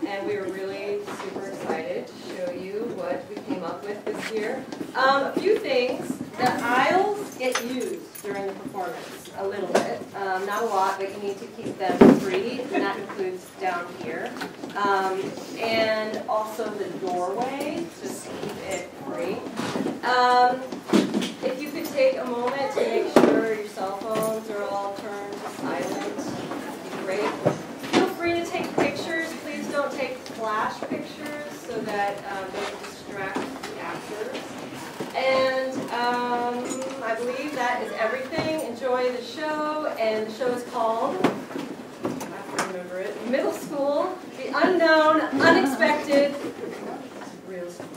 and we are really super excited to show you what we came up with this year. A few things. The aisles get used during the performance a little bit, not a lot, but you need to keep them free, and that includes down here. And also the doorway, just keep it free. If you could take a moment to make sure your cell phones are all turned to silent, that'd be great. Feel free to take pictures. Please don't take flash pictures so that don't distract the actors. And I believe that is everything. Enjoy the show, and the show is called, I have to remember it, Middle School, The Unknown, Unexpected, Real School.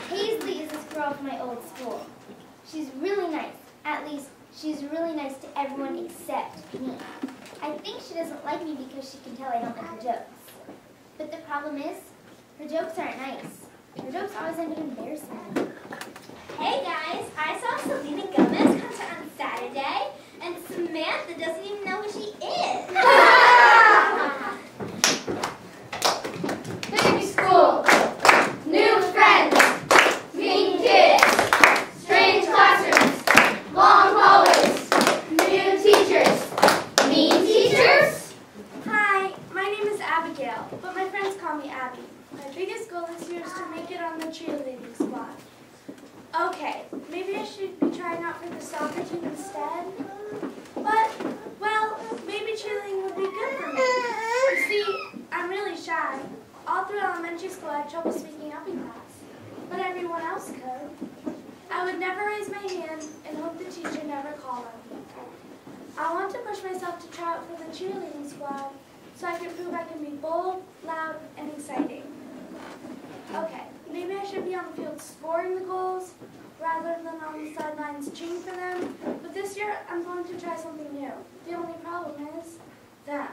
Paisley is this girl from my old school. She's really nice. At least, she's really nice to everyone except me. I think she doesn't like me because she can tell I don't like her jokes. But the problem is, her jokes aren't nice. Her jokes always end up embarrassing me. Hey guys, I saw Selena Gomez concert on Saturday, and Samantha doesn't even know who she is. Baby school, new friends, mean kids, strange classrooms, long hallways, new teachers, mean teachers. Hi, my name is Abigail, but my friends call me Abby. My biggest goal this year is to make it on the cheerleading squad. Okay, maybe I should be trying out for the soccer team instead. But, well, maybe cheerleading would be good for me. You see, I'm really shy. All through elementary school, I had trouble speaking up in class, but everyone else could. I would never raise my hand and hope the teacher never called on me. I want to push myself to try out for the cheerleading squad so I can prove I can be bold, loud, and exciting. Okay, maybe I should be on the field scoring the goals rather than on the sidelines cheering for them, but this year I'm going to try something new. The only problem is them.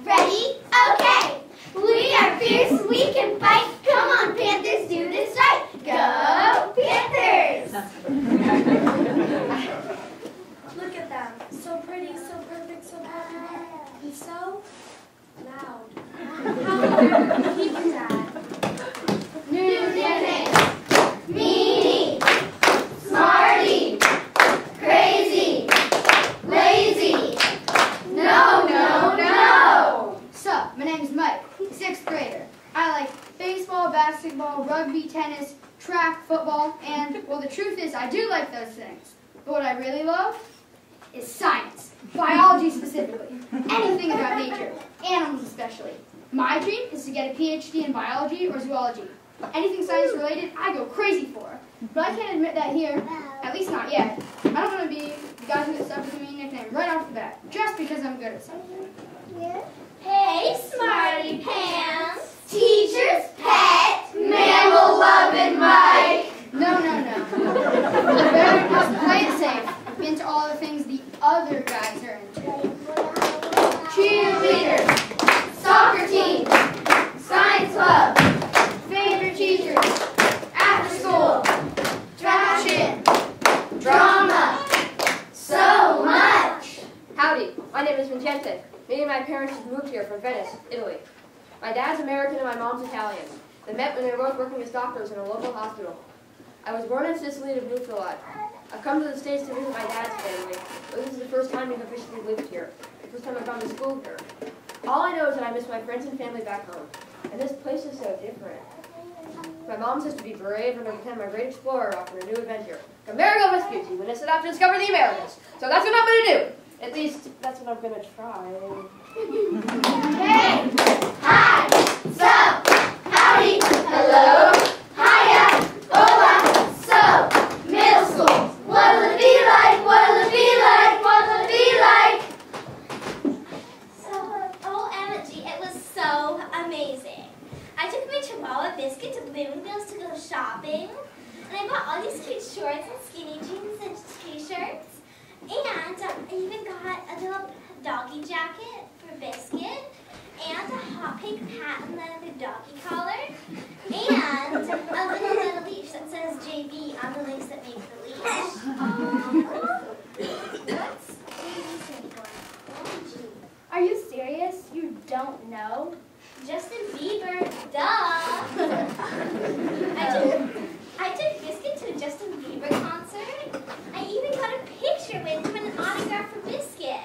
Ready? Okay. We are fierce, we can fight. Come on, Panthers, do this right. Go, Panthers! Look at them. So pretty, so perfect, so popular, and so loud. How can we keep that? New nickname. Meanie. Smarty. Crazy. Lazy. No, no, no. Sup, my name is Mike, 6th grader. I like baseball, basketball, rugby, tennis, track, football, and, well, the truth is I do like those things. But what I really love is science, biology specifically, anything about nature, animals especially. My dream is to get a PhD in biology or zoology. Anything science related, I go crazy for. But I can't admit that here, at least not yet. I don't want to be the guy who gets stuck with a mean nickname right off the bat, just because I'm good at something. Hey, Smarty Pants. Teacher's pet. Mammal loving Mike. No, no, no. Better just play it safe. Into all the things the other guys are into. Cheerleaders. Soccer team. Science club. Favorite teachers. After school. moved here from Venice, Italy. My dad's American and my mom's Italian. They met when they were both working as doctors in a local hospital. I was born in Sicily and moved a lot. I've come to the States to visit my dad's family, but this is the first time we've officially lived here. The first time I've gone to school here. All I know is that I miss my friends and family back home. And this place is so different. My mom says to be brave and to pretend I'm a great explorer off on a new adventure. Amerigo Vespucci, when I set out to discover the Americas. So that's what I'm going to do. At least, that's what I'm going to try. Hey! Hi! So! Howdy! Hello! Hiya! Hola! So! Middle school! What'll it be like? What'll it be like? What'll it be like? So, OMG, it was so amazing. I took my Chihuahua Biscuit to Bloomingdale's to go shopping. And I bought all these cute shorts and skinny jeans and t-shirts. And I even got a little doggy jacket for Biscuit, and a hot pink hat and then a doggy collar, and a little leash that says JB on the links that make the leash. What's JB stand for? Are you serious? You don't know? Justin Bieber, duh! I took Biscuit to a Justin Bieber concert. I even got a picture with him and an autograph for Biscuit.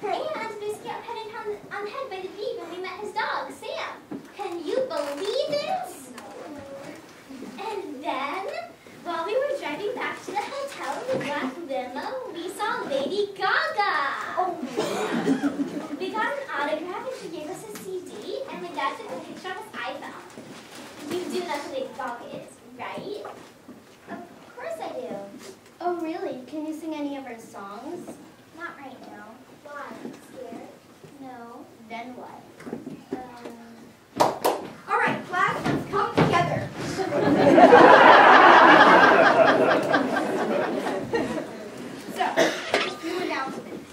And Biscuit got petted on the head by the bee when we met his dog, Sam. Can you believe it? And then, while we were driving back to the hotel in the black limo, we saw Lady Gaga. We got an autograph and she gave us a CD, and my dad took a picture on his iPhone. You do know who Lady Gaga is, right? Of course I do. Oh, really? Can you sing any of her songs? Not right now. Why? Scared? No. Then what? All right, class, let's come together. So, a few announcements.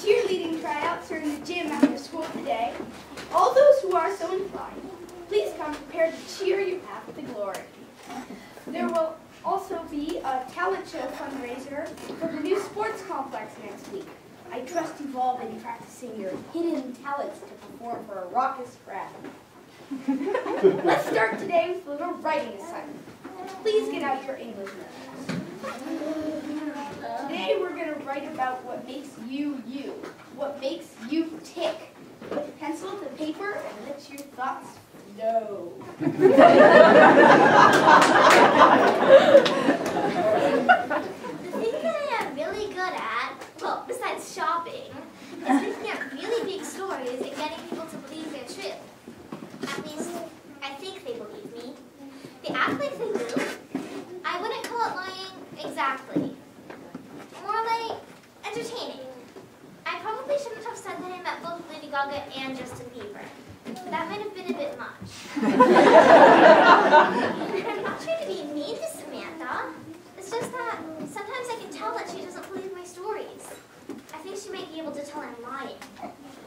Cheerleading tryouts are in the gym after school today. All those who are so inclined, please come prepared to cheer your path to glory. There will also be a talent show fundraiser for the new sports complex next week. I trust you've all been practicing your hidden talents to perform for a raucous crowd. Let's start today with a little writing assignment. Please get out your English notes. Today we're going to write about what makes you you, what makes you tick. Put pencil to paper and let your thoughts flow. The thing that I am really good at, well, besides shopping, is making up really big stories and getting people to believe they're true. At least, I think they believe me. They act like they do. I wouldn't call it lying exactly. More like entertaining. I probably shouldn't have said that I met both Lady Gaga and Justin Bieber. That might have been a bit much. I'm not trying to be mean to Samantha. It's just that sometimes I can tell that she doesn't believe my stories. I think she might be able to tell I'm lying.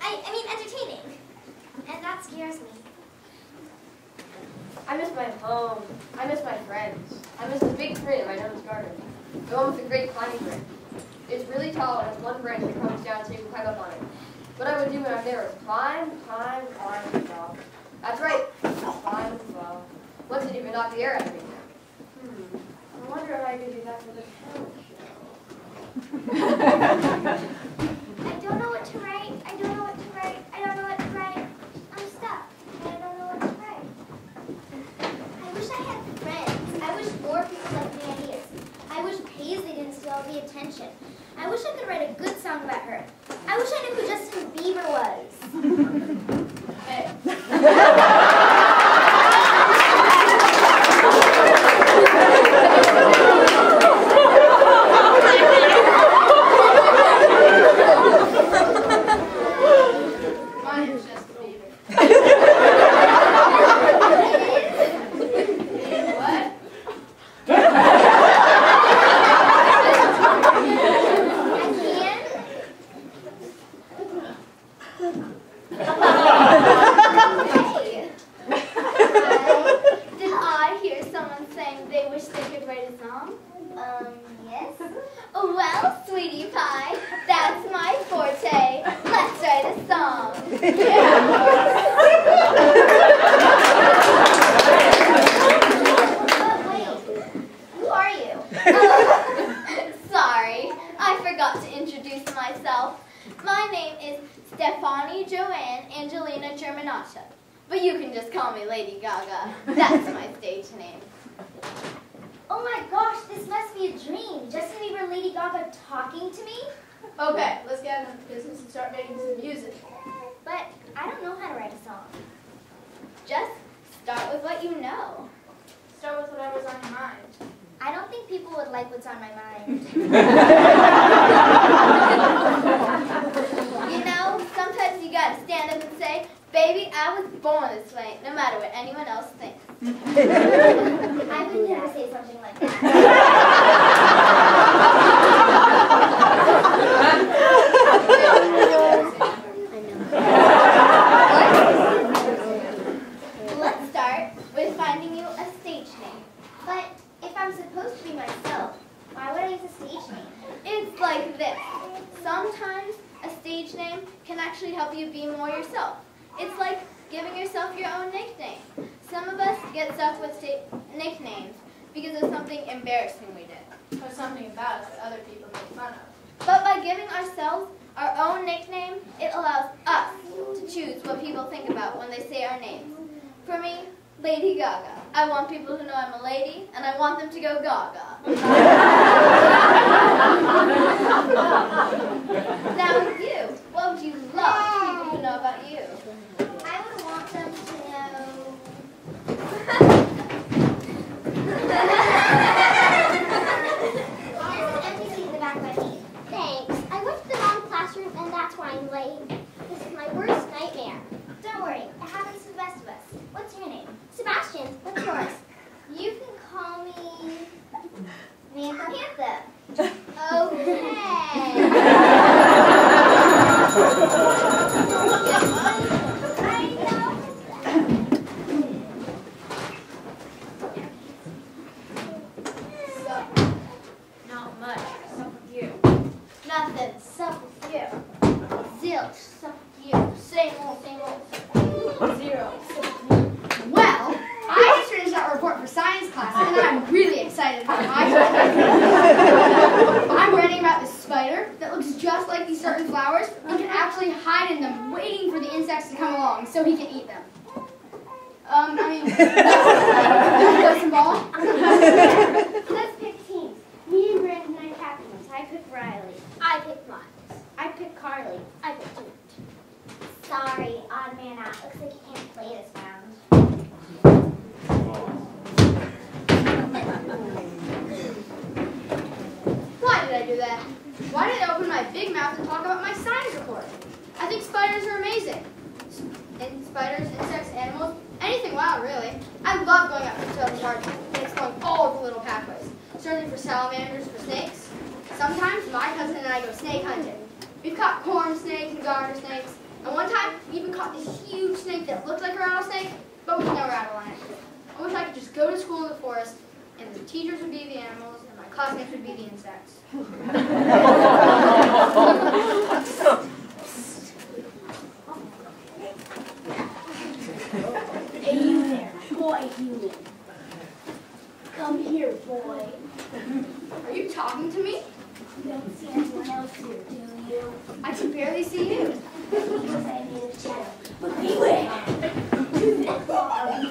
I mean entertaining. And that scares me. I miss my home. I miss my friends. I miss the big tree in my neighbor's garden. The one with the great climbing branch. It's really tall and has one branch that comes down so you can climb up on it. What I would do when I'm there is climb, climb, climb, and fall. That's right, climb and fall. Once it even knocked the air out of me. I wonder if I could do that for the talent show. I don't know what to write. I don't know what to write. I don't know what to write. I'm stuck. I don't know what to write. I wish I had friends. I wish more people like me ideas. I wish Paisley didn't steal all the attention. I wish I could write a good song about her. I wish I knew who Justin Bieber was. Mine is Justin Bieber. What? Did I hear someone saying they wish they could write a song? Yes. Well, sweetie pie, that's my forte. Let's write a song. Who are you? Oh, sorry, I forgot to introduce myself. My name is Stefani Joanne Angelina Germanata, but you can just call me Lady Gaga. That's my stage name. Oh my gosh, this must be a dream. Justin Bieber and Lady Gaga talking to me? Okay, let's get into business and start making some music. But I don't know how to write a song. Just start with what you know. Start with whatever's on your mind. I don't think people would like what's on my mind. You know, sometimes you gotta stand up and say, baby, I was born this way, no matter what anyone else thinks. I would never say something like that. Let's start with finding you a stage name. But if I'm supposed to be myself, why would I use a stage name? It's like this. Sometimes a stage name can actually help you be more yourself. It's like giving yourself your own nickname. Some of us get stuck with nicknames because of something embarrassing we did. Or something about us that other people make fun of. But by giving ourselves our own nickname, it allows us to choose what people think about when they say our names. For me, Lady Gaga. I want people to know I'm a lady, and I want them to go Gaga. Now with you, what would you love people to know about you? I would want them to know. There's an empty seat in the back by me. Thanks. I went to the wrong classroom and that's why I'm late. This is my worst nightmare. Don't worry, it happens to the best of us. What's your name? Sebastian. What's yours? You can call me Panther. Not much. What's up with you? Nothing. Sup with you. Zilch. Sup with you. Same old, same old. Zero. Well, I just finished that report for science class, and I'm really excited about my topic. I'm writing about this spider that looks just like these certain flowers and can actually hide in them, waiting for the insects to come along so he can eat them. Play some ball? Let's pick teams. Me and Brandon are captains. I pick Riley. I pick Miles. I pick Carly. I pick George. Sorry, odd man out. Looks like you can't play this round. Why did I do that? Why did I open my big mouth and talk about my science report? I think spiders are amazing. And spiders, insects, animals, anything wild, really. I love going out to the park and exploring all of the little pathways, searching for salamanders, for snakes. Sometimes my cousin and I go snake hunting. We've caught corn snakes and garter snakes, and one time we even caught this huge snake that looked like a rattlesnake, but with no rattle on it. I wish I could just go to school in the forest, and the teachers would be the animals, and my classmates would be the insects. Hey, you there. Boy, you. Come here, boy. Are you talking to me? You don't see anyone else here, do you? I can barely see you. Because I made a shadow. But beware! Do not follow me.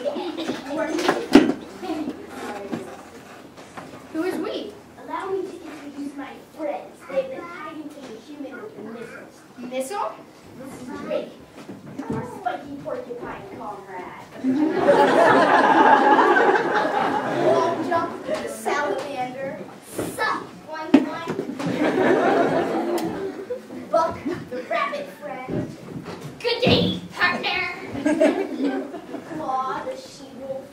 Who is we? Allow me to introduce my friends. They've been hiding from the human with the missiles. Missile? This is Drake, our spiky porcupine comrade. Long jump, the salamander. Sup, one. Buck, the rabbit friend. Good day, partner. Claw, the she-wolf.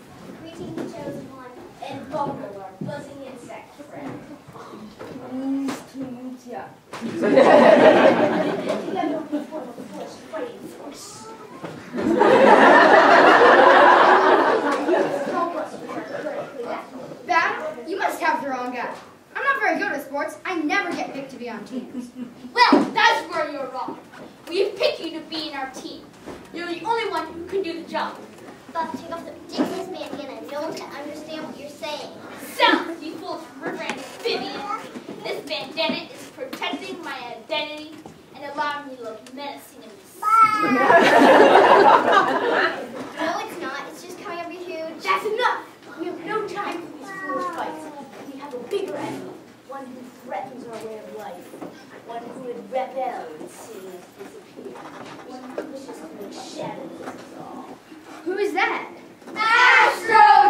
Greeting the chosen one. And Bumble, our buzzing insect friend. Together we form a force fighting force. Help us with our current battle. Battle? You must have the wrong guy. I'm not very good at sports. I never get picked to be on teams. Well, that's where you're wrong. We've picked you to be in our team. You're the only one who can do the job. Bob, take off the ridiculous bandana. No one can understand what you're saying. Silence, you foolish river amphibians. This bandana is protecting my identity and allowing me to look menacing and No, it's not. It's just coming up your huge. That's enough! We have no time for these foolish fights. We have a bigger enemy, one who threatens our way of life, one who would rebel and see us disappear, one who wishes to make shadows of us all. Who is that? AstroTurf!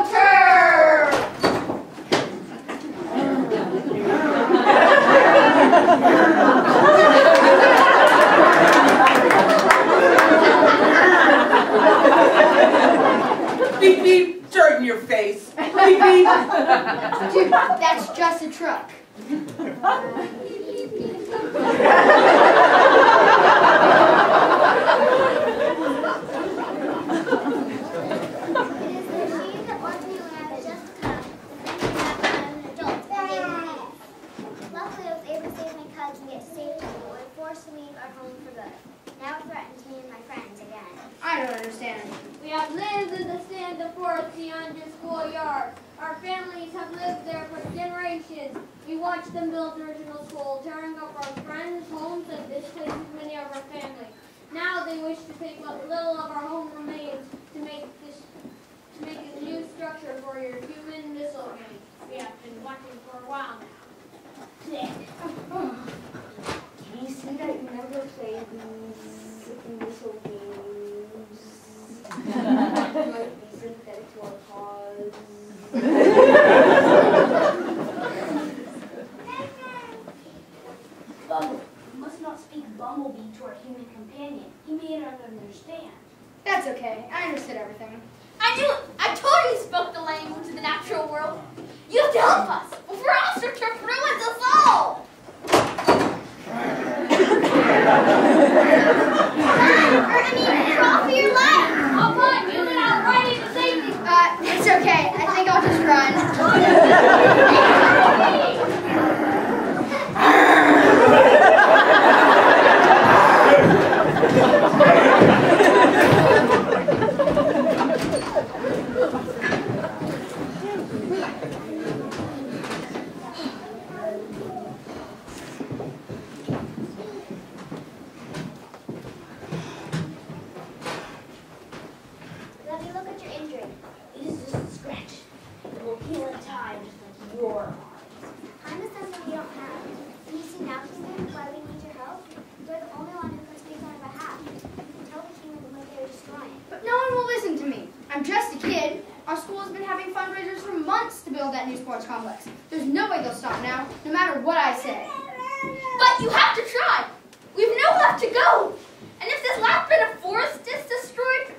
Beep, beep, dirt in your face. Beep, beep. Dude, that's just a truck. It is the machine that wants me when I was just a cub. I'm an adult and gave me peace. Luckily, I was able to save my cubs and get to safety, but were forced to leave our home for good. Now it threatens me and my friends again. I don't understand. We have lived in the stand of forest beyond your schoolyard. Our families have lived there for generations. We watched them build the original school, tearing up our friends' homes and displacing many of our family. Now they wish to take what little of our home remains to make a new structure for your human missile range. We have been watching for a while now. Can you see that you never played these missile games? Might be synthetic to our cause. Bumble, you must not speak bumblebee to our human companion. He may not understand. That's okay. I understood everything. I knew it! I told you you spoke the language of the natural world. You have to help us before AstroTurf ruins us all! Crawl for your life! I'll run! You get out right into safety! It's okay. I think I'll just run. Let me look at your injury. It is just a scratch. It will heal in time, just like your arm. I'm the something you don't have. Can you see now, Kingdom, why we need your help? You're the only one who can speak on our behalf. You can tell the kingdom what they are destroying. But no one will listen to me. I'm just a kid. Our school has been having fundraisers for months to build that new sports complex. There's no way they'll stop now, no matter what I say. But you have to try. We've no left to go. And if this last bit of forest is destroyed,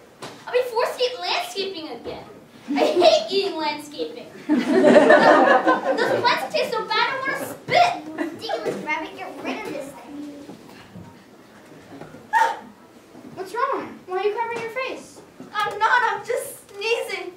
I'll be forced to eat landscaping again. I hate eating landscaping. Those plants taste so bad I want to spit. Ridiculous, Rabbit, get rid of this thing. What's wrong? Why are you covering your face? I'm not, I'm just sneezing.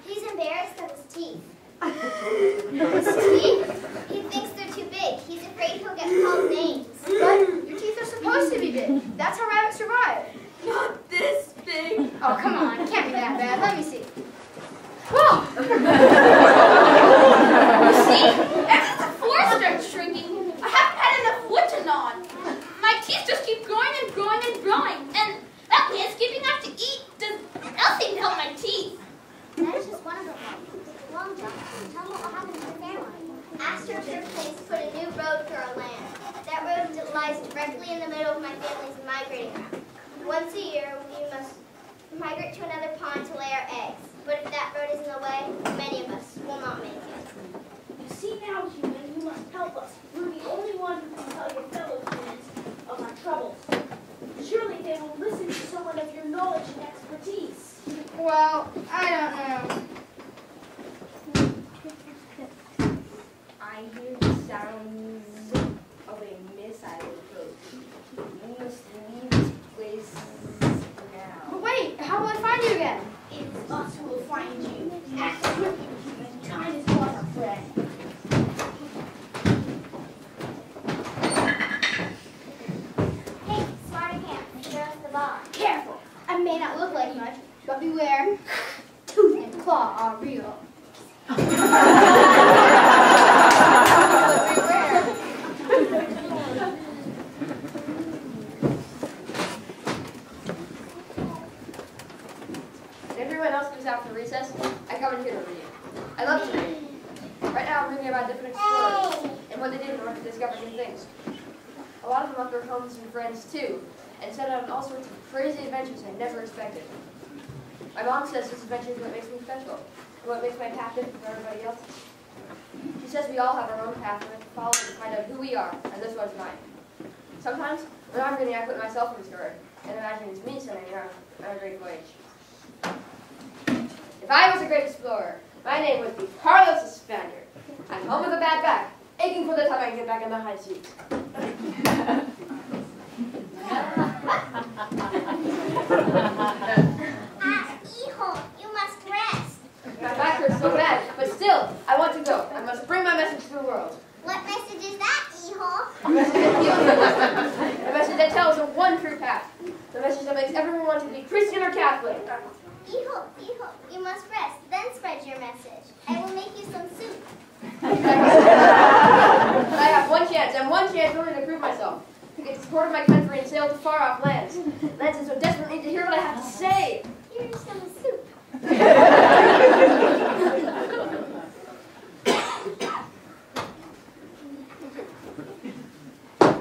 He's embarrassed of his teeth. His teeth? He thinks they're too big. He's afraid he'll get called names. But your teeth are supposed to be big. That's how rabbits survive. Not this big. Oh, come on. It can't be that bad. Let me see. Whoa! You see, ever since the forest started shrinking, I haven't had enough wood to gnaw on. My teeth just keep growing and growing and growing. And that landscaping I have to eat does nothing to help my teeth. That is just one of the problems. Long John, tell me what will happen to your family. AstroTurf plans to put a new road through our land. That road lies directly in the middle of my family's migrating route. Once a year, we must migrate to another pond to lay our eggs. But if that road is in the way, many of us will not make it. You see now, human, you must help us. You're the only one who can tell your fellow humans of our troubles. Surely they will listen to someone of your knowledge and expertise. Well, I don't know. I hear the sounds of a missile approach. We must leave this place now. But wait, how will I find you again? It's us who will find you. Act quickly, human. Time is not our friend. explorers and what they did in order to discover new things. A lot of them left their homes and friends too, and set out on all sorts of crazy adventures I never expected. My mom says this adventure is what makes me special, and what makes my path different from everybody else's. She says we all have our own path and we have to follow to find out who we are, and this one's mine. Sometimes, when I'm reading, I put myself in the story, and imagine it's me setting out on a great voyage. If I was a great explorer, my name would be Carlos the Spaniard. I'm home with a bad back, aching for the time I can get back in the high seat. Hijo, you must rest. My back hurts so bad, but still, I want to go. I must bring my message to the world. What message is that, hijo? A message that heals. A message that tells of one true path. The message that makes everyone want to be Christian or Catholic. Hijo, you must rest, then spread your message. I will make you some soup. I have one chance, and one chance only to prove myself. To get the support of my country and sail to far-off lands. Lands that so desperately need to hear what I have to say. Here's some soup.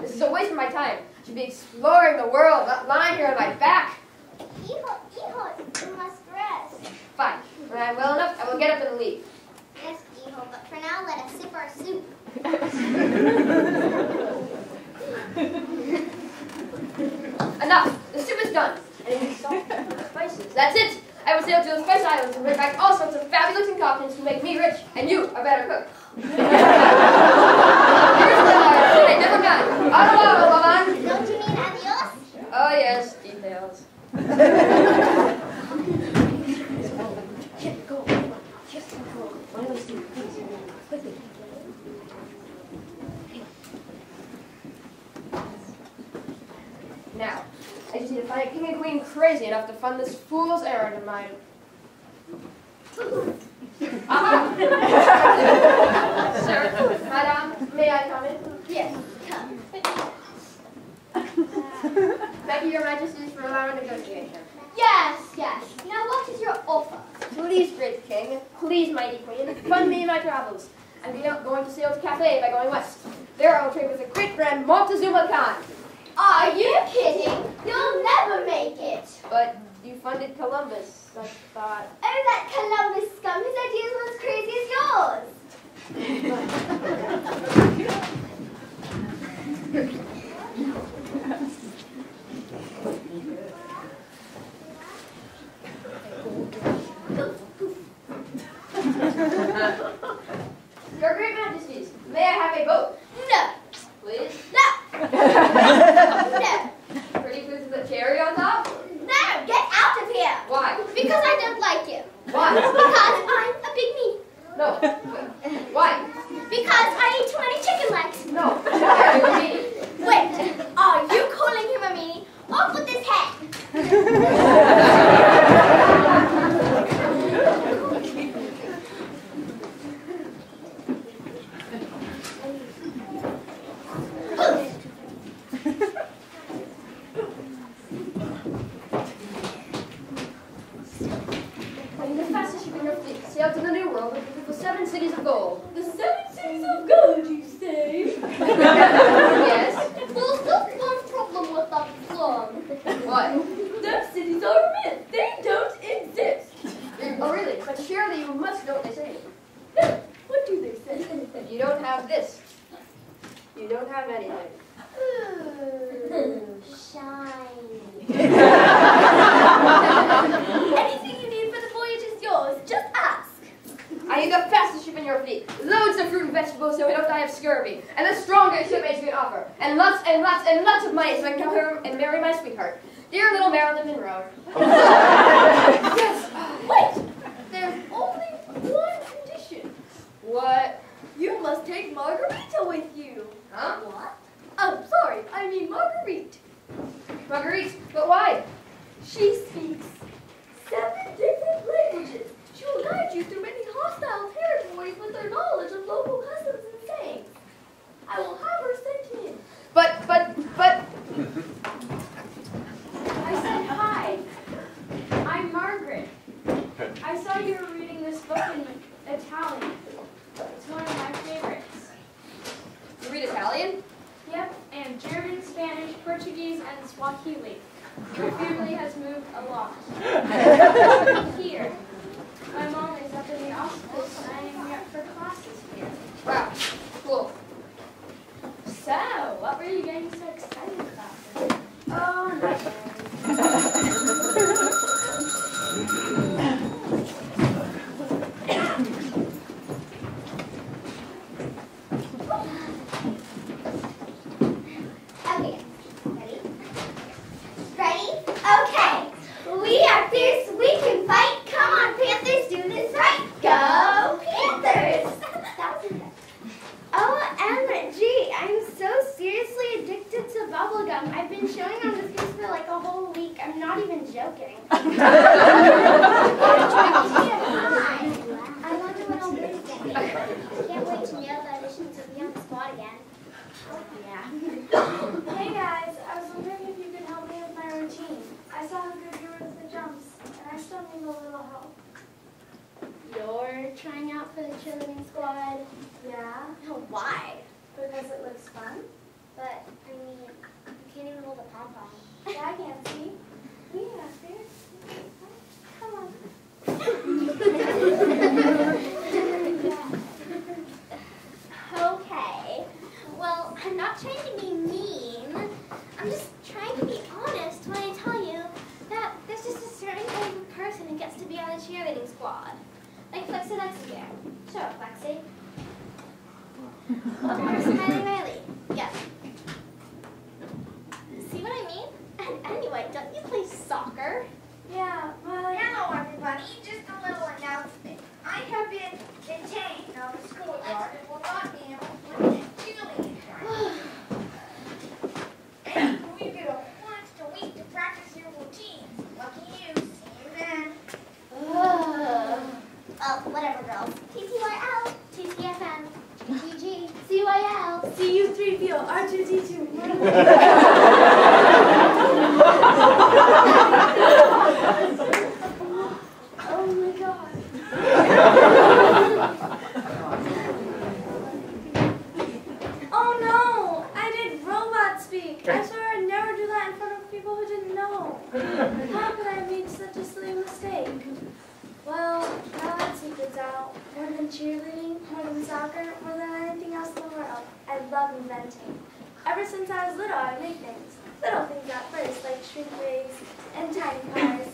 This is a waste of my time. I should be exploring the world, not lying here on my back. Hijo, you must rest. Fine. When I'm well enough, I will get up and leave. Yes, hijo, but for now let us sip our soup. Enough! The soup is done. And it needs salt and spices. That's it! I will sail to the Spice Islands and bring back all sorts of fabulous concoctions to make me rich and you a better cook. Here's the heart. Hey, never mind. Au revoir, Roman. Don't you mean adios? Oh, yes, details. Now, I just need to find a king and queen crazy enough to fund this fool's errand of mine. Aha! Sir, madame, may I come in? Yes, come. Thank you, your majesties, for allowing negotiation. Yes. Now what is your offer? Please, great king, please, mighty queen, fund me in my travels. I'm going to sail to Cathay by going west. There I will trade with the great grand Montezuma Khan. Are you kidding? You'll never make it. But you funded Columbus, I thought. Oh, that Columbus scum, his ideas were as crazy as yours. Your great majesties, may I have a vote? No. Please? No. No. Pretty please with a cherry on top? No, get out of here. Why? Because I don't like you. Why? Because I'm a big me. No. Why? Because I eat too many chicken legs. No. Why are you mean? Wait, are you calling him a meanie? Off with his head. I'm the fastest ship in your fleet. Sail to the New World with the 7 cities of gold. The 7 cities of gold, you say? Yes? There's just one problem with that song. What? Those cities are a myth. They don't exist. Oh, really? But surely you must know what they say. No. What do they say? If you don't have this, you don't have anything. Shine. Anything you need for the voyage is yours. Just ask. I need the fastest ship in your fleet, loads of fruit and vegetables so we don't die of scurvy, and the strongest shipmates you can offer, and lots and lots and lots of money so I can come here and marry my sweetheart, dear little Marilyn Monroe. Yes. Wait. There's only one condition. What? You must take Margarita with you. Huh? What? Oh, sorry. I mean Marguerite. Marguerite? But why? She speaks 7 different languages. She will guide you through many hostile territories with her knowledge of local customs and sayings. I will have her sent in. But. I said hi. I'm Margaret. Italian? Yep, and German, Spanish, Portuguese, and Swahili. Your family has moved a lot. Here. My mom is up in the office, and I am here for classes here. Wow, cool. So, what were you getting so excited about? Oh, nothing. Okay, ready? Ready? Okay. We are fierce, we can fight. Come on, Panthers, do this right. Go, Panthers! That was good. OMG, I'm so seriously addicted to bubblegum. I've been chewing on this piece for like a whole week. I'm not even joking. I wonder what I'll do today. I can't wait to nail the audition to be on the squad again. Yeah. Hey guys, I was wondering if you could help me with my routine. I saw how good you were with the jumps, and I still need a little help. You're trying out for the cheerleading squad. Yeah, Why? because it looks fun. But, I mean, you can't even hold a pom-pom. Yeah, I can't see. Yeah, seriously. Come on. Okay. Well, I'm not trying to be mean. I'm just trying to be honest when I tell you that there's just a certain kind of person who gets to be on the cheerleading squad. Like Flexi Lexi. Shut up, Flexi. Smiley Riley. Yes. See what I mean? And anyway, don't you play soccer? Yeah, well, Hello, everybody. Just a little announcement. I have been detained on the schoolyard and will not be able to attend cheerleading practice. And we get a once a week to practice your routines. Lucky you. See you then. Oh, whatever, girls. TTYL, TTFN, GG, CYL. CU3PO, R2D2. Oh my god. Oh no! I did robot speak. I swore I'd never do that in front of people who didn't know. How could I have made such a silly mistake? Well, now that secret's out. More than cheerleading, more than soccer, more than anything else in the world, I love inventing. Ever since I was little, I would make things. Little things at first, like shrink wigs and tiny cars.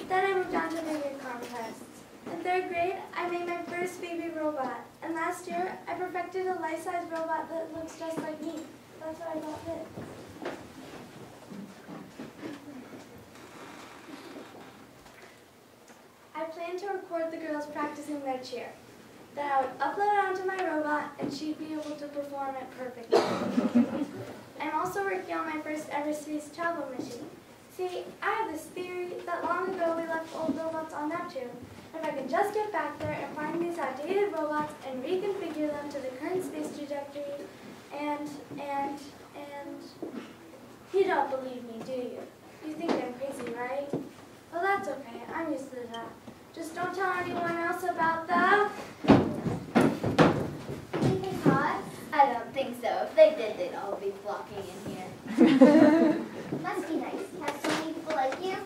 Then I moved on to bigger contests. In 3rd grade, I made my first baby robot. And last year, I perfected a life-size robot that looks just like me. That's why I got this. I planned to record the girls practicing their cheer. Then I would upload it onto my robot, and she'd be able to perform it perfectly. I'm also working on my first ever space travel mission. See, I have this theory that long ago we left old robots on Neptune. If I can just get back there and find these outdated robots and reconfigure them to the current space trajectory, and you don't believe me, do you? You think I'm crazy, right? Well, that's okay. I'm used to that. Just don't tell anyone else about that. Anything hot? I don't think so. If they did, they'd all be flocking in here. Must be nice to have so many people like you.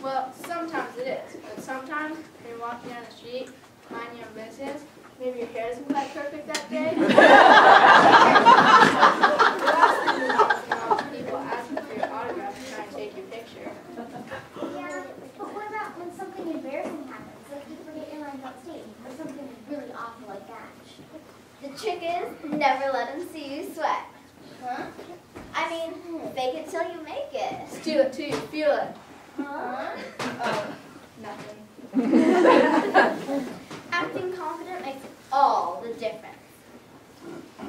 Well, sometimes it is, but sometimes when you're walking down the street, minding your own business, maybe your hair isn't quite perfect that day. The last thing you want to know is people asking for your autograph and trying to take your picture. Yeah, but what about when something embarrassing happens, like you forget your lines on stage, or something really awful like that? The trick is, never let them see you sweat. Huh? I mean, fake it till you make it. Steal it till you feel it. Huh? Oh, nothing. Acting confident makes all the difference.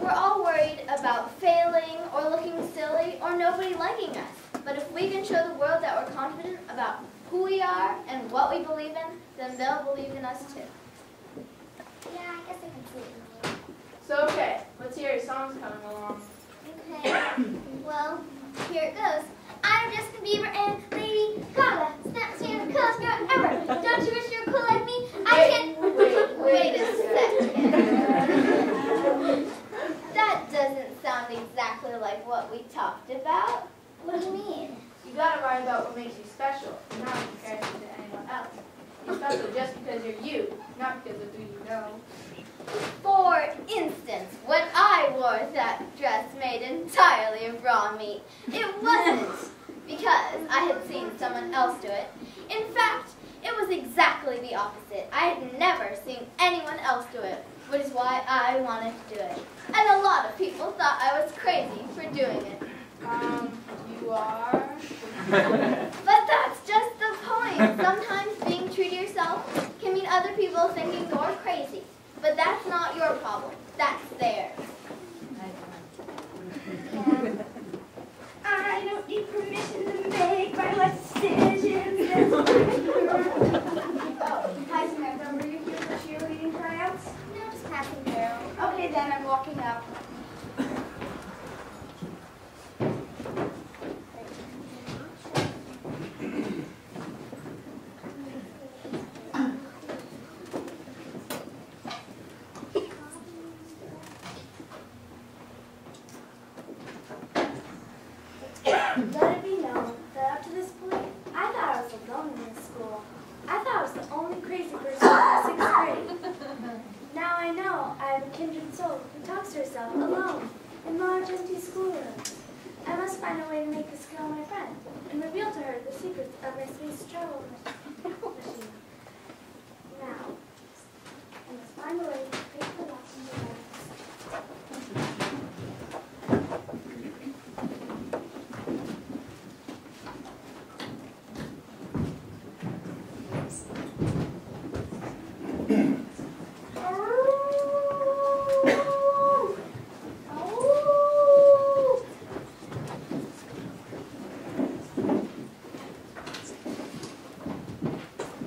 We're all worried about failing or looking silly or nobody liking us. But if we can show the world that we're confident about who we are and what we believe in, then they'll believe in us too. Yeah, I guess I can see it. So, okay, let's hear your songs coming along. Okay, well, here it goes. I'm Justin Bieber and Lady Gaga. Snapchat the coolest girl ever. Don't you wish you were cool like me? I can't. Wait a second. That doesn't sound exactly we talked about? What do you mean? You gotta write about what makes you special, not in comparison to anyone else. You're special just because you're you, not because of who you know. For instance, when I wore that dress made entirely of raw meat, it wasn't because I had seen someone else do it. In fact, it was exactly the opposite. I had never seen anyone else do it, which is why I wanted to do it. And a lot of people thought I was crazy for doing it. You are? But that's just the point. Sometimes being true to yourself can mean other people thinking you're crazy. But that's not your problem. That's theirs. I don't need permission to make my decisions. Oh, hi Samantha, were you here for cheerleading tryouts? No, just passing through. Okay then, I'm walking out. Let it be known that up to this point, I thought I was alone in this school. I thought I was the only crazy person in the 6th grade. Now I know I have a kindred soul who talks to herself alone in large empty schoolrooms. I must find a way to make this girl my friend and reveal to her the secrets of my space travel machine. Now, I must find a way to break the lock in the walls.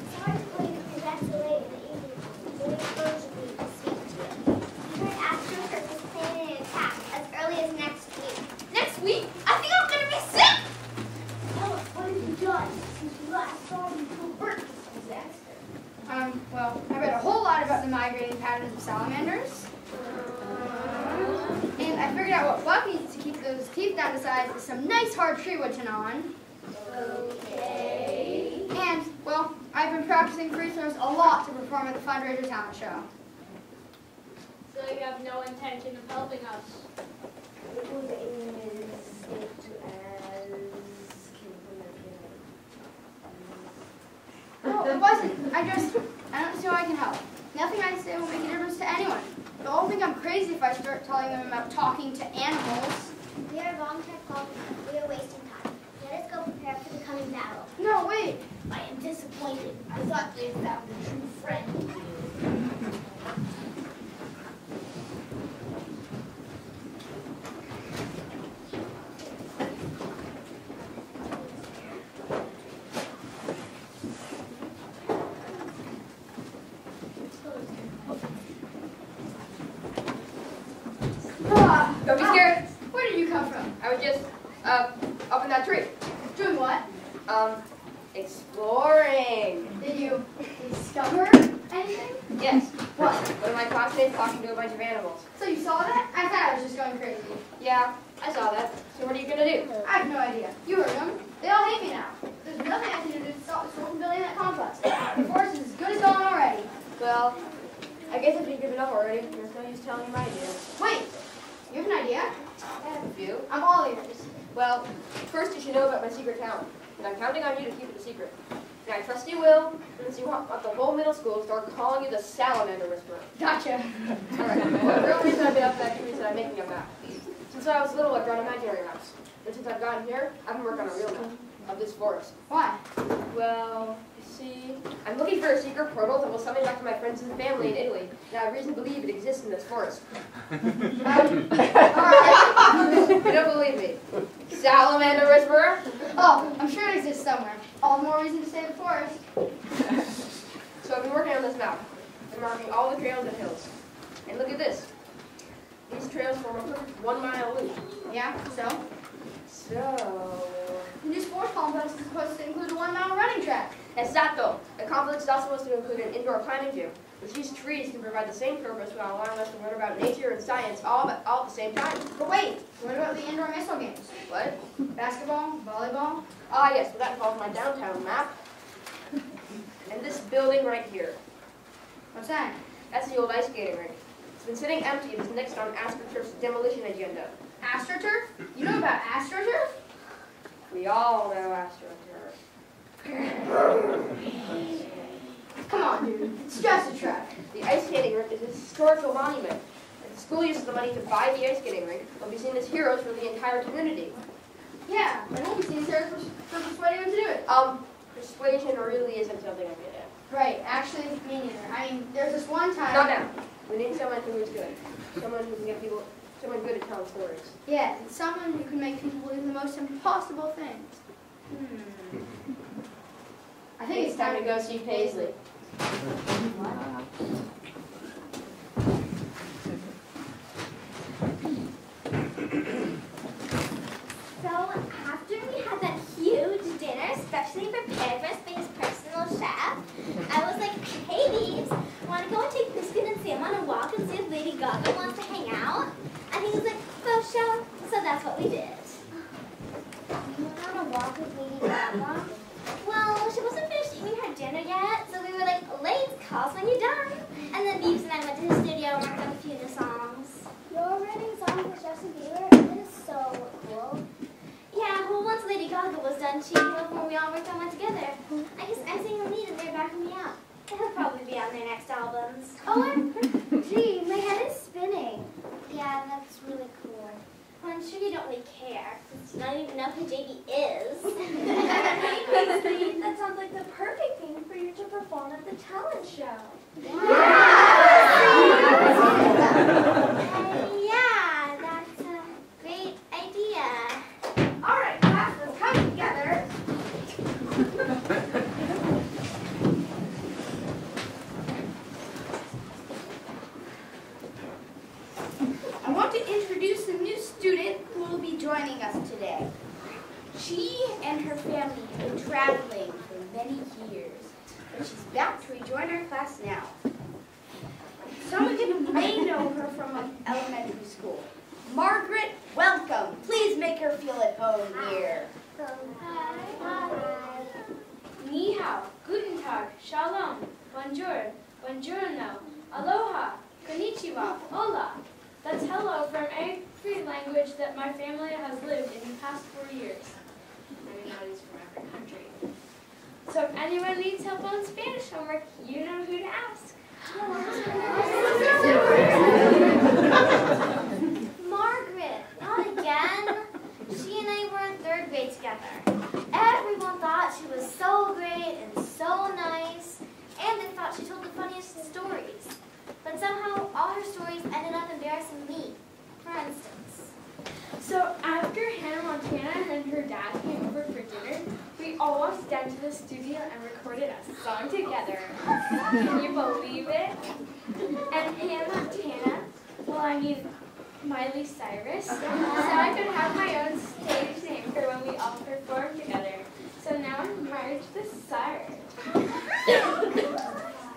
Sorry to call you because that's so late in the evening. But we urgently to speak to you. We heard AstroTurf is planning an attack as early as next week. Next week, I think I'm going to be sick! Tell us, what have you done since you last saw me avert this disaster? Well, I read a whole lot about the migrating patterns of salamanders. And I figured out what Buck needs to keep those teeth down to size is some nice hard tree wood to gnaw on. Okay. And, well, I've been practicing free throws a lot to perform at the fundraiser talent show. So you have no intention of helping us? It was No, it wasn't. I don't see how I can help. Nothing I say will make a difference to anyone. They'll all think I'm crazy if I start telling them about talking to animals. We are wrong to call. We are wasting time. Let us go prepare for the coming battle. No, wait. I am disappointed. I thought they found a true friend. Don't be scared. Where did you come from? I was just, up in that tree. Doing what? Exploring. Did you discover anything? Yes. What? One of my classmates talking to a bunch of animals. So you saw that? I thought I was just going crazy. Yeah, I saw that. So what are you gonna do? I have no idea. You heard them. They all hate me now. There's nothing I can do to stop this from building that complex. The forest is as good as gone already. Well, I guess if you've given up already, there's no use telling you my idea. Wait, you have an idea? I have a few. I'm all ears. Well, first you should know about my secret talent. And I'm counting on you to keep it a secret. And I trust you will, since you want the whole middle school to start calling you the Salamander Whisperer. Gotcha. Alright, well, the real reason I've been up that tree is that I'm making a map. Since I was little, I've drawn imaginary maps. And since I've gotten here, I've been working on a real map of this forest. Why? Well, you see, I'm looking for a secret portal that will summon back to my friends and family in Italy. And I have reason to believe it exists in this forest. Alright. You don't believe me? Salamander Whisperer? Oh, I'm sure it exists somewhere. All the more reason to save the forest. So I've been working on this map. I'm marking all the trails and hills. And look at this. These trails form a perfect 1 mile loop. Yeah, so? So, The new sports complex is supposed to include a 1-mile running track. Exacto. The complex is also supposed to include an indoor climbing gym, which these trees can provide the same purpose while allowing us to learn about nature and science all at the same time. But wait, what about the indoor missile games? What? Basketball, volleyball? Ah, yes, well, that involves my downtown map. And this building right here. What's that? That's the old ice skating rink. It's been sitting empty and is next on AstroTurf's demolition agenda. AstroTurf? You know about AstroTurf? We all know AstroTurf. Come on, dude. It's just a track. The ice skating rink is a historical monument. If the school uses the money to buy the ice skating rink, they'll be seen as heroes for the entire community. Yeah, but we'll be seen there for persuading them to do it. Persuasion really isn't something I'm good at. Right, actually, me neither. I mean, there's this one time... Not now. We need someone who is good. Someone who can get people, someone good at telling stories. Yeah, it's someone who can make people believe the most impossible things. I think it's time to go see Paisley. So after we had that huge dinner, especially prepared for us by his personal chef, I was like, hey babes, want to go and take Biscuit and Sam on a walk and see if Lady Gaga wants to hang out? And he was like, for sure. So that's what we did. You went on a walk with Lady Gaga? Well, she wasn't finished eating her dinner yet, so we were like, late, call us when you're done. And then Beebs and I went to the studio and worked on a few new songs. You're writing songs with Justin Bieber? That is so cool. Yeah, well, once Lady Gaga was done, she came over and we all worked on one together. I guess I'm singing the lead and they're backing me up. They'll probably be on their next albums. Oh, gee, my head is spinning. Yeah, that's really cool. Well, I'm sure you don't really care, since you don't even know who JB is. Paisley, that sounds like the perfect thing for you to perform at the talent show. Yeah, that's a great idea. All right, class, let's come together. I want to introduce a new student who will be joining us today. She and her family have been traveling for many years, but she's about to rejoin our class now. Some of you may know her from elementary school. Margaret, welcome. Please make her feel at home here. Ni hao, guten tag, shalom, bonjour, buongiorno, aloha, konnichiwa, hola. That's hello from every language that my family has lived in the past 4 years. I mean, that is from every country. So if anyone needs help on Spanish homework, you know who to ask. Margaret, not again. She and I were in 3rd grade together. Everyone thought she was so great and so nice, and they thought she told the funniest stories. But somehow, all her stories ended up embarrassing me, for instance. So after Hannah Montana and her dad came over for dinner, we all walked down to the studio and recorded a song together. Can you believe it? And Hannah Montana, well, I mean Miley Cyrus, so I could have my own stage name for when we all perform together. So now I'm Marge the Sire.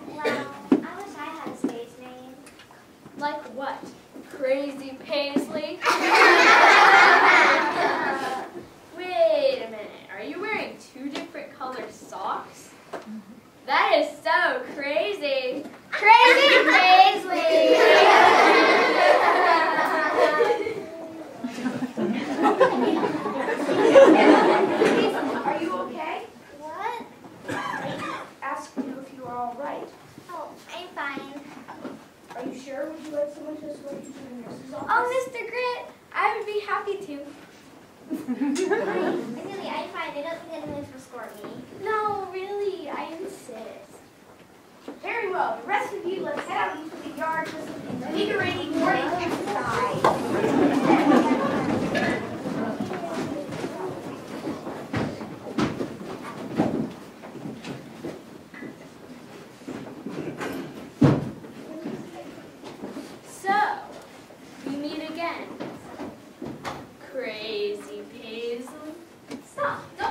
Wow, I wish I had a stage name. Like what? Crazy Paisley? Wait a minute, are you wearing 2 different colored socks? That is so crazy. Crazy Paisley! Are you okay? What? Ask you if you are all right. Oh, I'm fine. Are you sure? Would you like someone to escort you to the nurse's office? Oh, Mr. Grit, I would be happy to. Really, I'm fine. I don't think anyone's going to escort me. No, really, I insist. Very well. The rest of you, let's head out into the yard for some invigorating morning exercise. So, we meet again. Crazy Paisley. Stop. Don't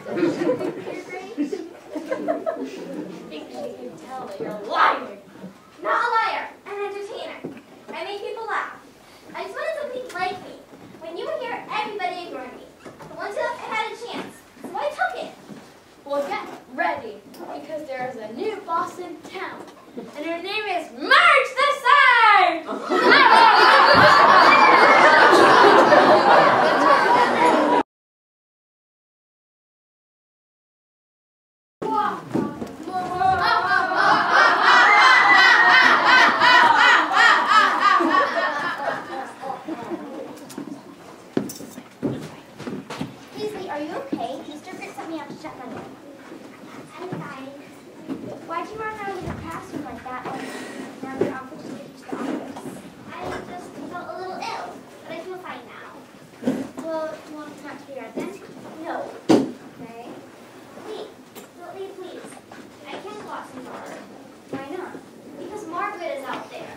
Think she can tell that you're lying. Not a liar, an entertainer. I make people laugh. I just wanted something like me. When you were here, everybody ignored me. But once I had a chance, so I took it. Well, get ready, because there is a new boss in town, and her name is Marge the Side! Paisley, are you okay? Mr. Grit sent me out to check on you. I'm fine. Why'd you run out of the classroom like that when Margaret offered to take you to the office? I just felt a little ill, but I feel fine now. Well, you want to talk to your then? No. Okay. Please. Please, please. I can't go out tomorrow. Why not? Because Margaret is out there.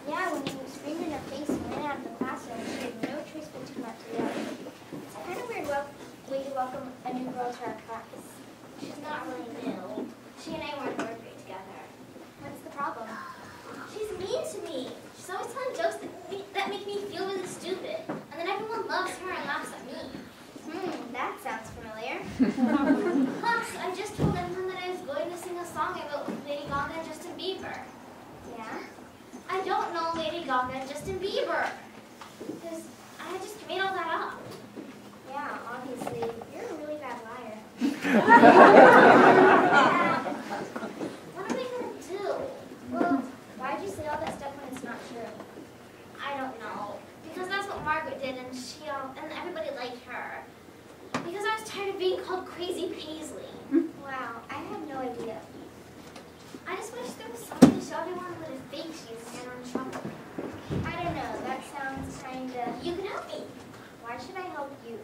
Yeah, when you screamed in her face and ran out of the classroom, she had no choice but to come out to the other. It's a kind of weird way to welcome a new girl to our class. She's not really new. She and I were in third grade together. What's the problem? She's mean to me. She's always telling jokes that make me feel really stupid. And then everyone loves her and laughs at me. That sounds familiar. Plus, I just told everyone that I was going to sing a song about Lady Gaga and Justin Bieber. Yeah? I don't know Lady Gaga and Justin Bieber. Because I just made all that up. Yeah, obviously. You're a really bad liar. What am I going to do? Well, why'd you say all that stuff when it's not true? I don't know. Because that's what Margaret did, and and everybody liked her. Because I was tired of being called Crazy Paisley. Wow, I had no idea. I just wish there was something to show everyone what a fake she is and get her in trouble. I don't know, that sounds kinda... You can help me. Why should I help you?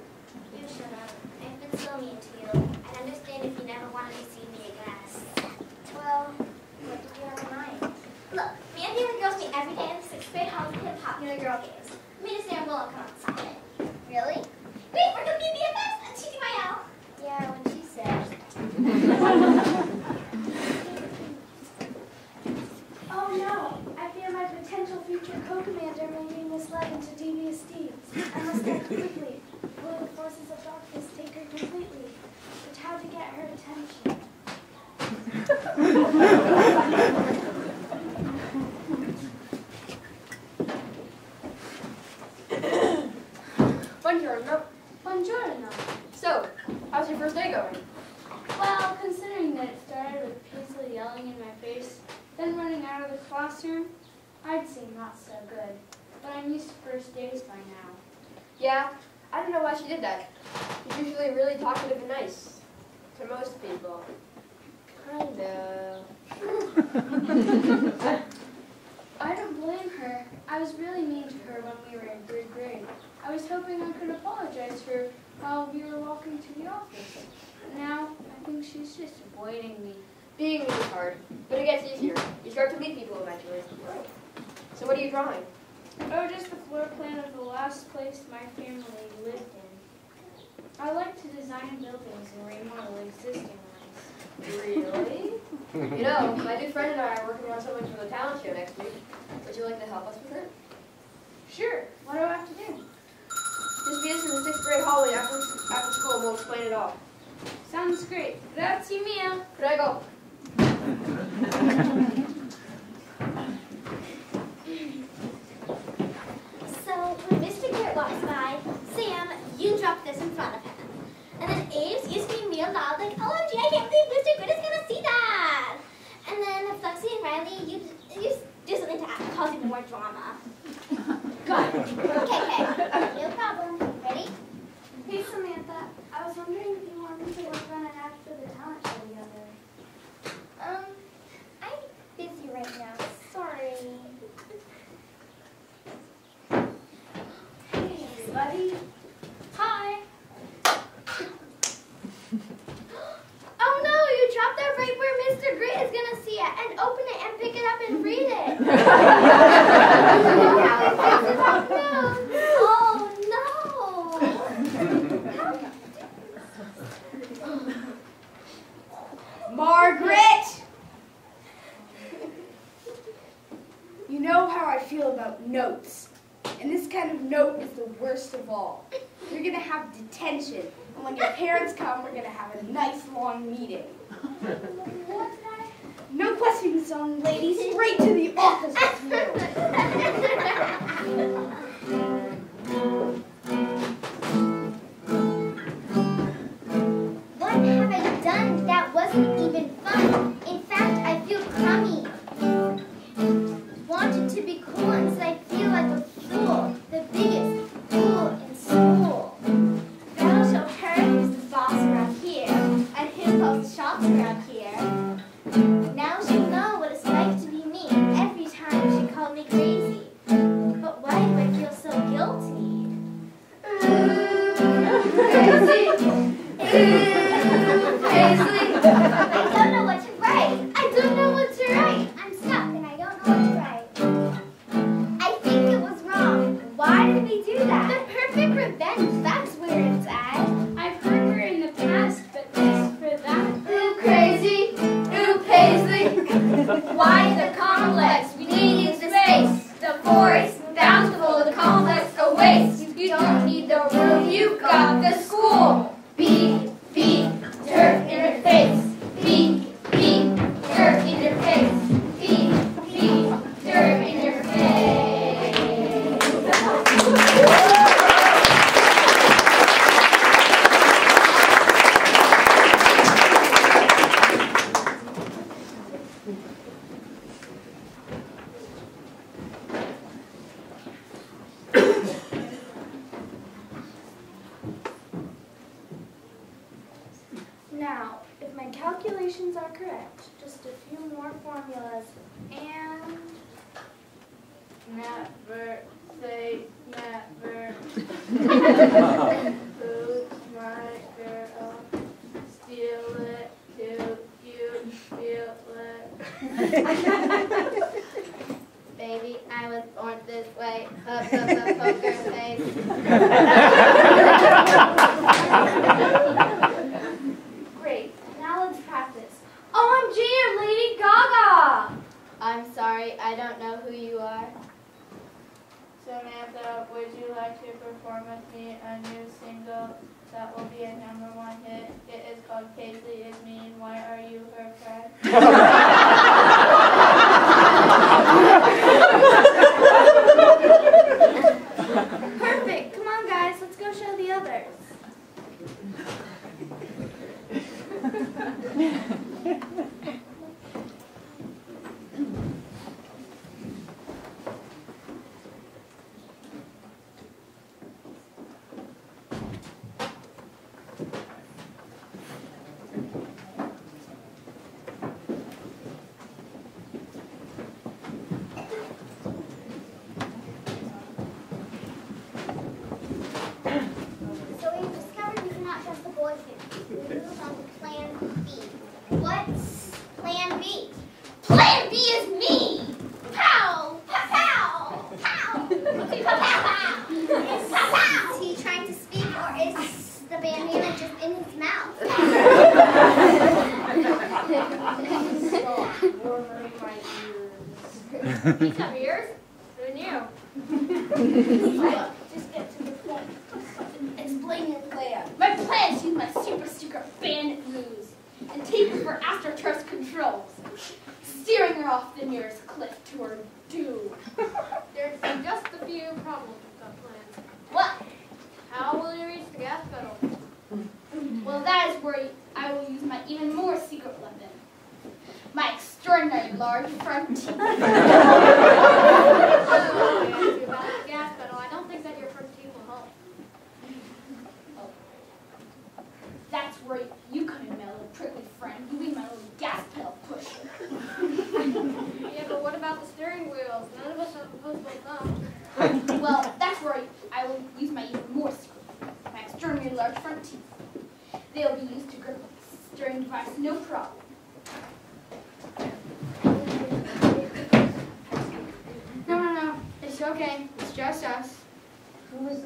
You should have. I've been so mean to you. I'd understand if you never wanted to see me again. Well, what did you have in mind? Look, me and the other girls meet every day in the 6th grade hall hip hop girl games. Me and Sam will come on Sunday. Really? Wait, we're gonna be BFFs and TTYL. Yeah, when she said. Oh no, I fear my potential future co-commander may be misled into devious deeds. I must act quickly. Will the forces of darkness take her completely? But how to get her attention? Buongiorno. Buongiorno. So, how's your first day going? Well, considering that it started with Paisley yelling in my face, then running out of the classroom, I'd say not so good. But I'm used to first days by now. Yeah, I don't know why she did that. She's usually really talkative and nice. To most people. Kinda. I don't blame her. I was really mean to her when we were in 3rd grade. I was hoping I could apologize to her while we were walking to the office. But now, I think she's just avoiding me. Being mean is hard, but it gets easier. You start to meet people eventually. So what are you drawing? Oh, just the floor plan of the last place my family lived in. I like to design buildings and remodel existing ones. Really? You know, my new friend and I are working on something for the talent show next week. Would you like to help us with it? Sure. What do I have to do? Just meet us in the 6th grade hallway after school and we'll explain it all. Sounds great. Grazie mia. Prego. So, when Mr. Garrett walks by, Sam, you drop this in front of him. And then Ames, you scream real loud like, OMG, I can't believe Mr. Garrett is going to see that. And then Flexi and Riley, you do something to cause even more drama. Got it. Okay. No problem. Ready? Hey, Samantha. I was wondering if you wanted to work on an act for the talent show together. I'm busy right now. Sorry. Hey, buddy. Hi. Oh no, you dropped that right where Mr. Grit is going to see it. And open it and pick it up and read it. Oh no. notes. And this kind of note is the worst of all. You're going to have detention. And when your parents come, we're going to have a nice long meeting. No questions, young lady. Straight to the office with What have I done that wasn't even fun? In fact, I feel crummy. Wanted to be cool, and so I feel like a fool. The biggest fool in school. That'll show her who's the boss around here, and who calls the shots around here. Now she'll know what it's like to be me. Every time she called me crazy. But why do I feel so guilty? I don't know what to write. I don't know what to write. I'm stuck and I don't know what to write. I think it was wrong. Why did we do that? The perfect revenge, that's where it's at. I've heard we're in the past, but this for that. Ooh, crazy. Ooh, Paisley. Why the complex? We need space. The forest, bountiful, the complex a waste. You don't need the room, you've got the school. Beat, dirt in your face. Beat, dirt in your face. Beat, dirt in your face. Now, if my calculations are correct, just a few more formulas, and Never say never. Who's my girl? Steal it till you feel it. Baby, I was born this way. Up, poker face. great. Now let's practice. OMG, I'm Lady Gaga! I'm sorry, I don't know who you are. Samantha, would you like to perform with me a new single that will be a #1 hit? It is called Paisley Is Mean. Why are you her friend? Perfect. Come on, guys. Let's go show the others. So we've discovered we cannot trust the boys here. We move on to Plan B. What's Plan B? Plan B is me! Pow! Pow! Pow! Pow! Pow! Pow! Is he trying to speak, or is the bandana just in his mouth? Warming my ears. These have ears? Who knew? Look, just get to the point. Explain your plan. My plan is to use my super secret bandit moves and take her for astroturf controls, steering her off the nearest cliff to her doom. There's just a few problems with that plan. What? How will you reach the gas pedal? Well, that is where I will use my even more secret weapon, my extraordinary large front teeth. I asked you about the gas pedal. I don't think that your front teeth will help. That's where you come in, my little prickly friend. You be my little gas pedal pusher. Yeah, but what about the steering wheels? None of us have opposable thumbs. Well, that's where I will use my even more secret, my extraordinary large front teeth. They'll be used to grip the steering device, no problem. No. It's okay. It's just us. Who's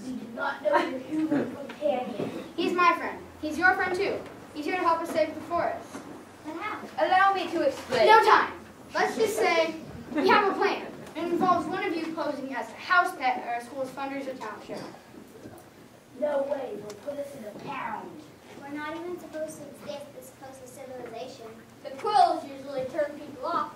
We do not know your human companion. He's my friend. He's your friend too. He's here to help us save the forest. What happened? Allow me to explain. No time. Let's just say we have a plan, and involves one of you posing as a house pet at our school's fundraiser talent show. No way, they'll put us in a pound. We're not even supposed to exist this close to civilization. The quills usually turn people off.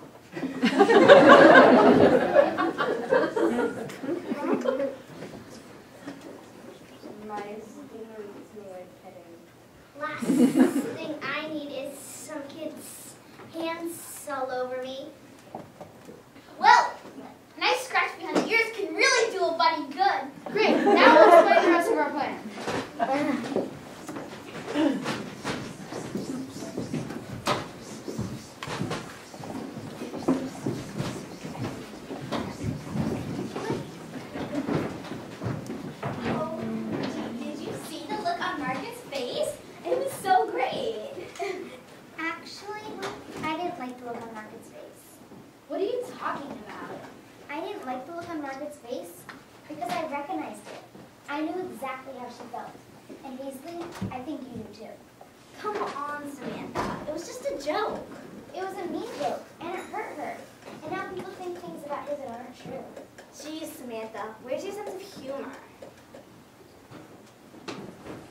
Last thing I need is some kids' hands all over me. Well, a nice scratch behind the ears can really do a buddy good. Great, now we'll explain the rest of our plan. Oh, did you see the look on Margaret's face? It was so great. Actually, I didn't like the look on Margaret's face. What are you talking about? I didn't like the look on Margaret's face because I recognized it. I knew exactly how she felt. And Paisley, I think you do too. Come on, Samantha. It was just a joke. It was a mean joke, and it hurt her. And now people think things about her that aren't true. Geez, Samantha, where's your sense of humor?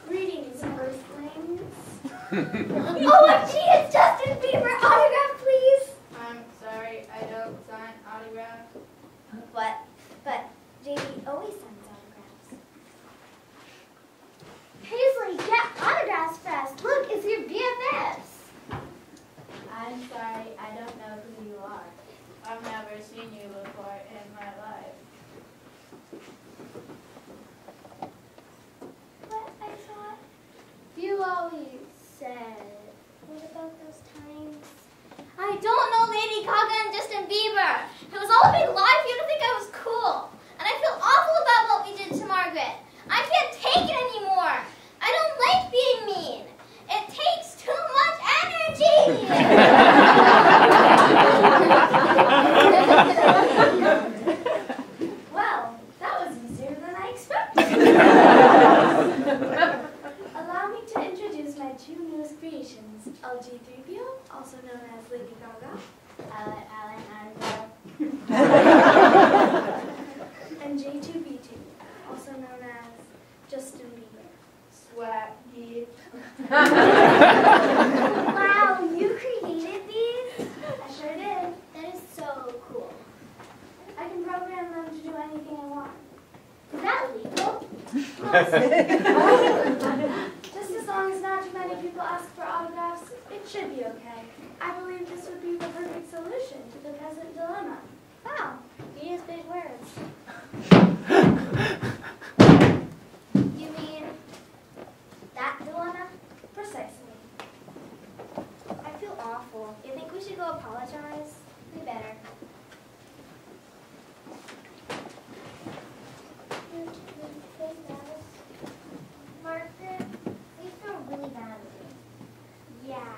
Greetings, Earthlings. OMG, it's Justin Bieber! Autograph, please! I'm sorry, I don't sign autographs. But JD always sends autographs. Paisley, get autographs fast. Look, it's your BFFs. I'm sorry, I don't know who you are. I've never seen you before in my life. But I thought you always said, what about those times? I don't know Lady Gaga and Justin Bieber. It was all a big lie for you to think I was cool. And I feel awful about what we did to Margaret. I can't take it anymore. I don't like being mean. It takes too much energy. Well, that was easier than I expected. Allow me to introduce my two newest creations, LG3PO, also known as Lady Gaga, and J2B2, also known as Justin Bieber. Swaggy. Wow, you created these? I sure did. That is so cool. I can program them to do anything I want. Is that legal? Just as long as not too many people ask for autographs, it should be okay. I believe this would be the perfect solution to the present dilemma. Wow, you use big words. You mean that dilemma? Precisely. I feel awful. You think we should go apologize? We better. Margaret, we feel really bad with you. Yeah.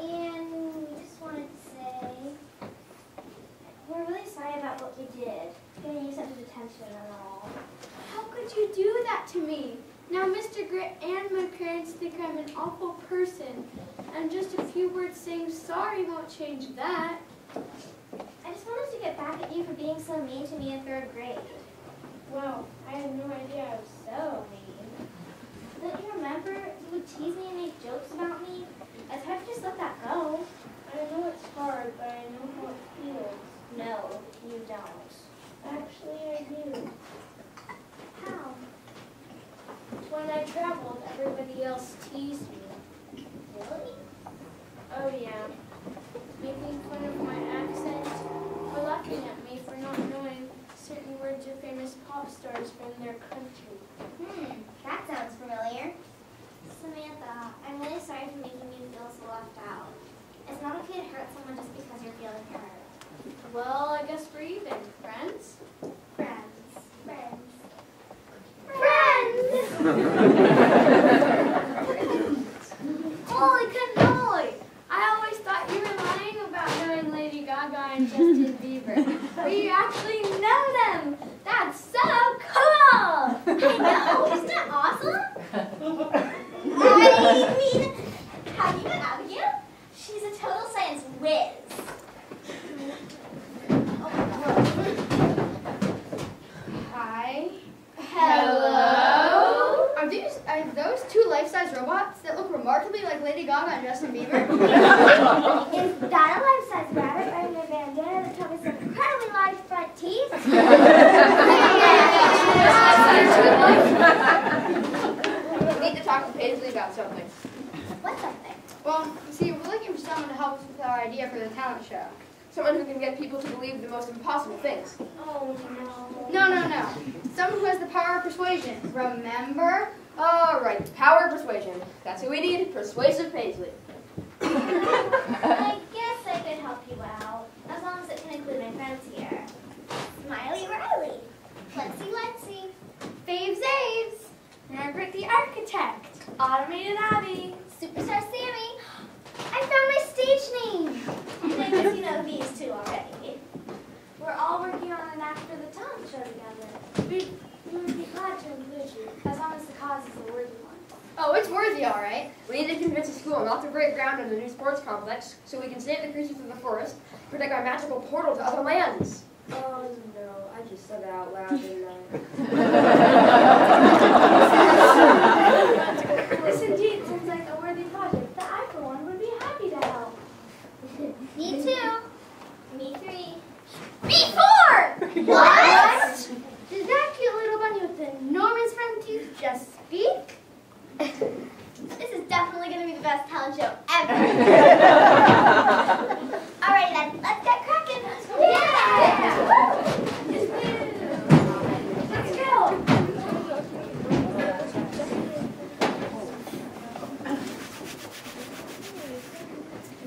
And we just wanted to say we're really sorry about what we did. Getting you sent to detention and all. How could you do that to me? Now Mr. Grit and my parents think I'm an awful person, and just a few words saying sorry won't change that. I just wanted to get back at you for being so mean to me in 3rd grade. Wow, I had no idea I was so mean. Don't you remember? You would tease me and make jokes about me. It's hard to just let that go. I know it's hard, but I know how it feels. No, you don't. Actually, I do. How? When I traveled, everybody else teased me. Really? Oh yeah, making fun of my accent or laughing at me for not knowing certain words of famous pop stars from their country. That sounds familiar. Samantha, I'm really sorry for making you feel so left out. It's not okay to hurt someone just because you're feeling hurt. Well, I guess we're even friends. Friends. Friends. Holy cannoli! I always thought you were lying about knowing Lady Gaga and Justin Bieber. But you actually know them! That's so cool! I know, isn't that awesome? I mean, have you met Abigail? She's a total science whiz. Oh my God. be like Lady Gaga and Justin Bieber? Is that a life-size rabbit wearing a bandana that covers some incredibly large front teeth? We need to talk to Paisley about something. What's something? Well, you see, we're looking for someone to help us with our idea for the talent show. Someone who can get people to believe the most impossible things. Oh, no. No. Someone who has the power of persuasion. Remember? All right, power of persuasion. That's who we need, Persuasive Paisley. I guess I could help you out, as long as it can include my friends here. Smiley Riley, Let's-see, Faves Aves, Margaret the Architect, Automated Abby. Superstar Sammy. I found my stage name. I guess you know these two already. We're all working on an act for the talent show together. We would be glad to include you, as long as the cause is a worthy one. Oh, it's worthy, all right. We need to convince the school not to break ground on the new sports complex so we can save the creatures of the forest, protect our magical portal to other lands. Oh no, I just said that out loud, didn't I? This indeed seems like a worthy project that I, for one, would be happy to help. Me too. Me 3. Me 4! What? Did that cute little bunny with the enormous front teeth just speak? This is definitely going to be the best talent show ever. Alright then, let's get cracking. Yeah! Let's go!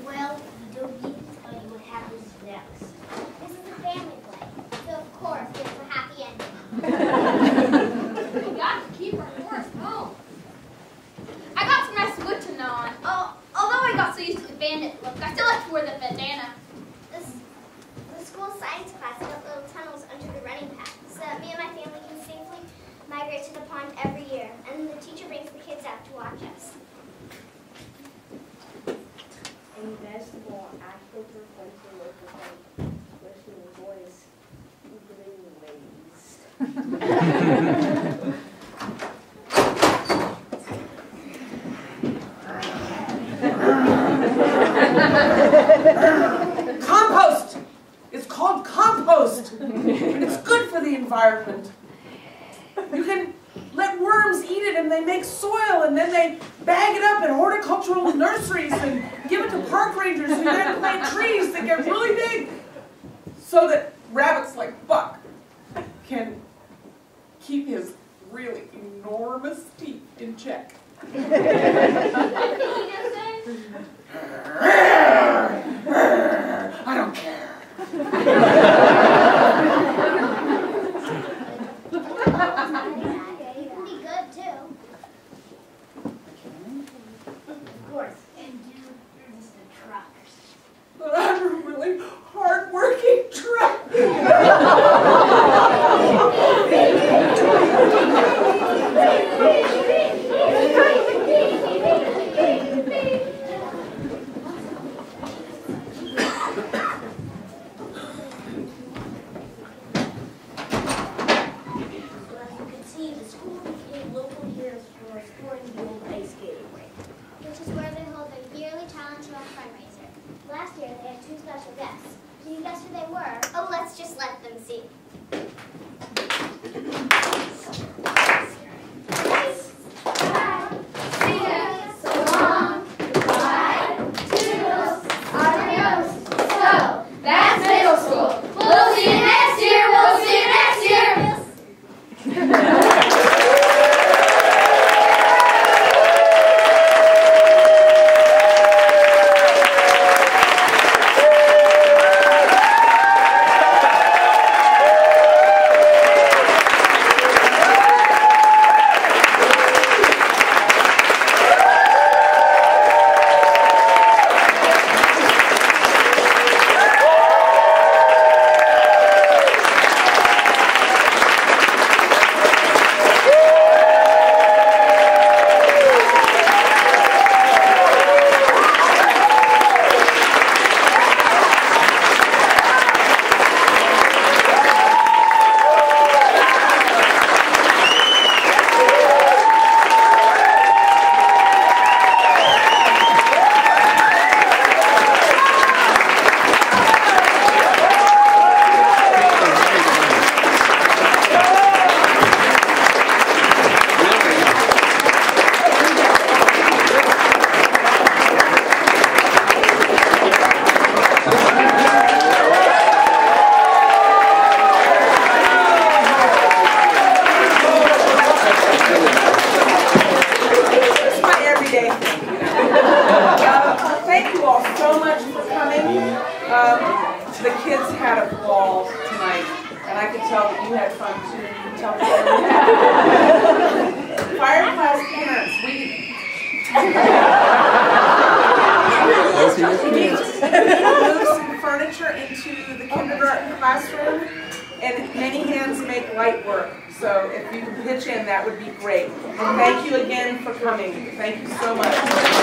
Well, we don't need to tell you what happens next. This is a family play, so of course there's a happy ending. We got to keep our forest home. I got some nice wood to gnaw on. Oh, although I got so used to the bandit look, I still have to wear the bandana. The school science class built little tunnels under the running path so that me and my family can safely migrate to the pond every year, and the teacher brings the kids out to watch us. And basketball actual professor with the listening voice, ways. Compost! It's called compost. And it's good for the environment. You can let worms eat it and they make soil and then they bag it up in horticultural nurseries and give it to park rangers who then plant trees that get really big so that rabbits like Buck can keep his really enormous teeth in check. I don't care. You can be good too. Of course, and you're just a truck. But I'm a really hard-working truck. Which is where they hold their yearly talent show and fundraiser. Last year they had 2 special guests. Can you guess who they were? Oh, let's just let them see. That's middle school. We'll see you next year. We'll see you next year. I could tell that you had fun too, and you can tell that everyone. Fire class parents, we need to move some furniture into the kindergarten classroom, and many hands make light work. So if you can pitch in, that would be great. And thank you again for coming. Thank you so much.